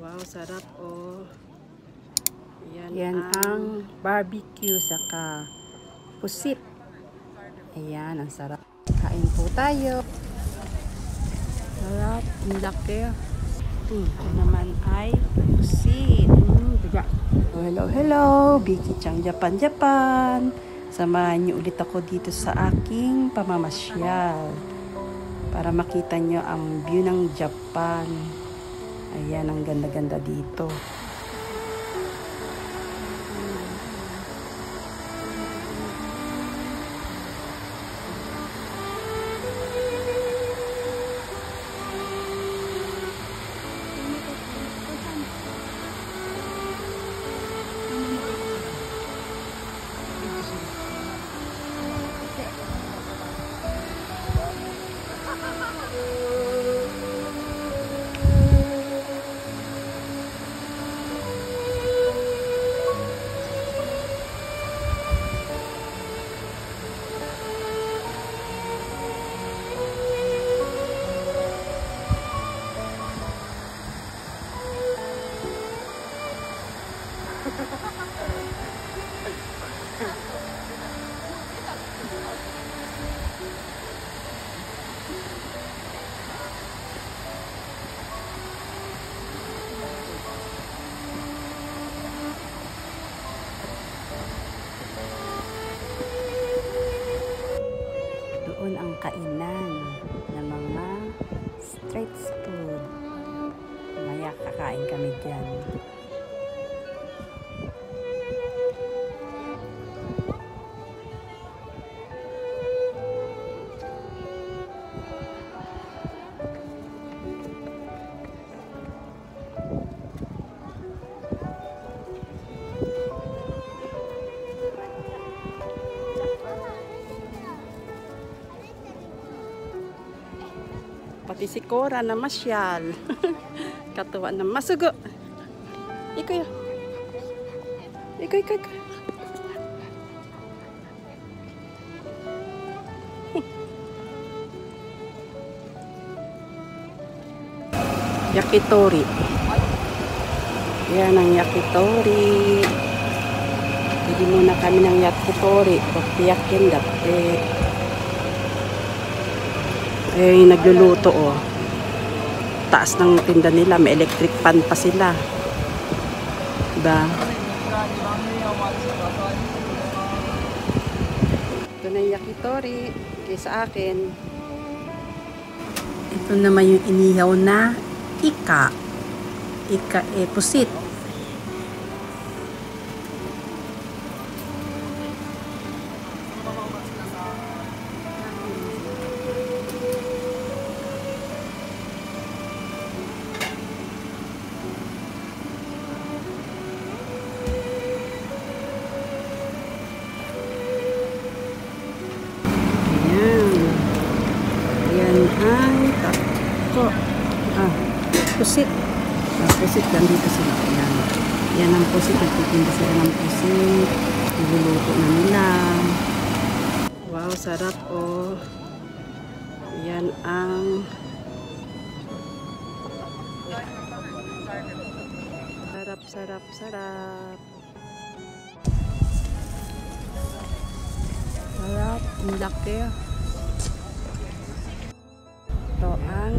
Wow, sarap oh. Yan ang barbecue saka pusit. Ayan, ang sarap. Kain po tayo. Sarap, ang laki. Ito naman ay pusit. Hello, hello. Biki Chang Japan. Samahan niyo ulit ako dito sa aking pamamasyal para makita niyo ang view ng Japan. Ayan, ang ganda-ganda dito. Doon ang kainan ng mga street food. Maya kakain kami dyan. Pati si Cora na masyal. Katuwa na masugo. Ikaw. Yakitori. Yan ang yakitori. Bili muna kami ng yakitori. Pagpiyakin dati. Eh, nagluluto oh. Taas ng tinda nila, may electric pan pa sila. Diba? Ito na yung yakitori kaysa akin. Ito naman yung inihaw na ika. Ika pusit. Pusit. Pusit lang dito sila. Yan ang pusit. Nagtitinda sila ng pusit. Niluluto na nila. Wow, sarap oh. Yan ang sarap. Sarap. Ang laki. Ito ang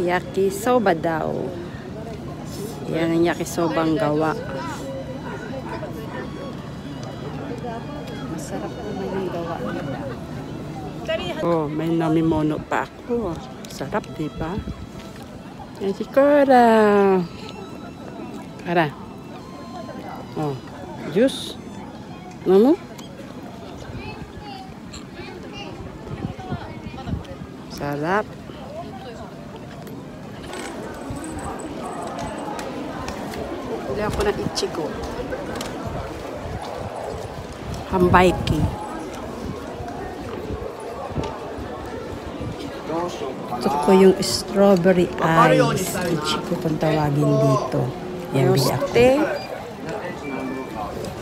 yakisoba daw. Yan ang yakisobang gawa. Masarap naman yung gawa nila. Oh, may namimono pa ako. Sarap, diba? Yan si Cora. Cora. Oh, juice. Ano? Sarap. Bili ako ng ichigo. Hambaiki. Ito ko yung strawberry ice. Ichigo kung tawagin dito. Yan, bili ako. Te.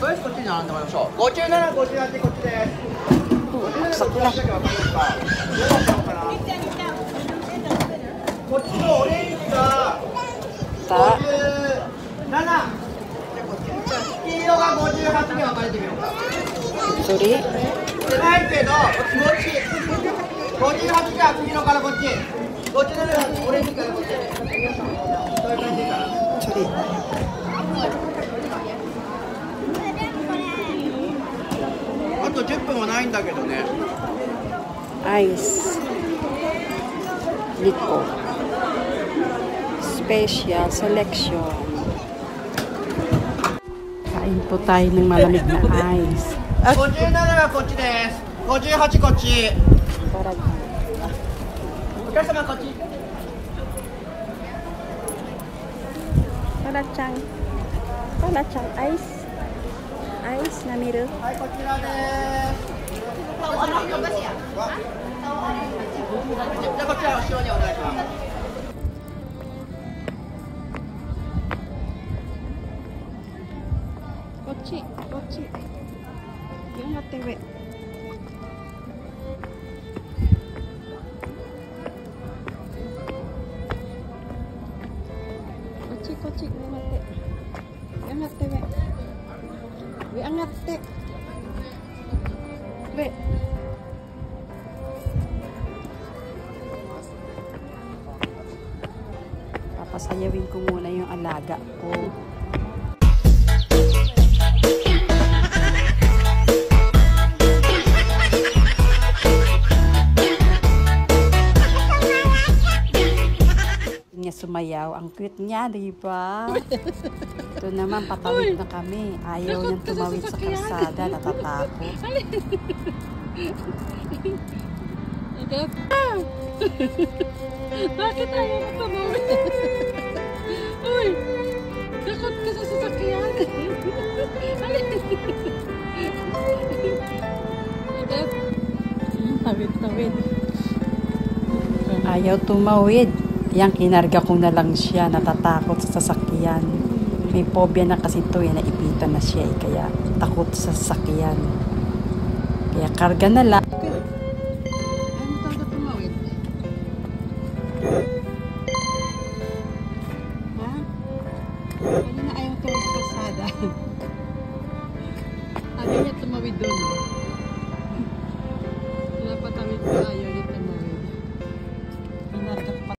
とりあえずこっちに並んでもらいましょう。57、58、こっちです。こっちのオレンジが Ta. 57。黄色が58に分かれてみようか。 Sorry. 狭いけど、こっち。58が黄色からこっち。57がオレンジからこっち。そういう感じかな。 Sorry. あと10分もないんだけどね。 Ice. Nico. Special selection. Kain po tayo ng malamig na ice. 57がこっちです。58こっち。 Para お客様こっち。 Para chang. Para chang ice. Ice na miru. はい、こちらです。じゃあこちら後ろにお願いします。 Kochi, kochi. Yung matewe. Kochi, kochi. Yung mate. Yung matewe. Yung angat te. Be. Papasayawin ko muna yung alaga ko. Niya sumayaw. Ang cute niya, di ba? Ito naman, patawid na kami. Ayaw niyang tumawid sa kalsada. Natatakot. Bakit ayaw mo tumawid? Uy! Takot ka sa sasakyan. Tawid. Ayaw tumawid. Yang kinarga ko na lang siya. Natatakot sa sasakyan. May phobia na kasi ito. Naipitan na siya. Kaya takot sa sasakyan. Kaya karga na lang.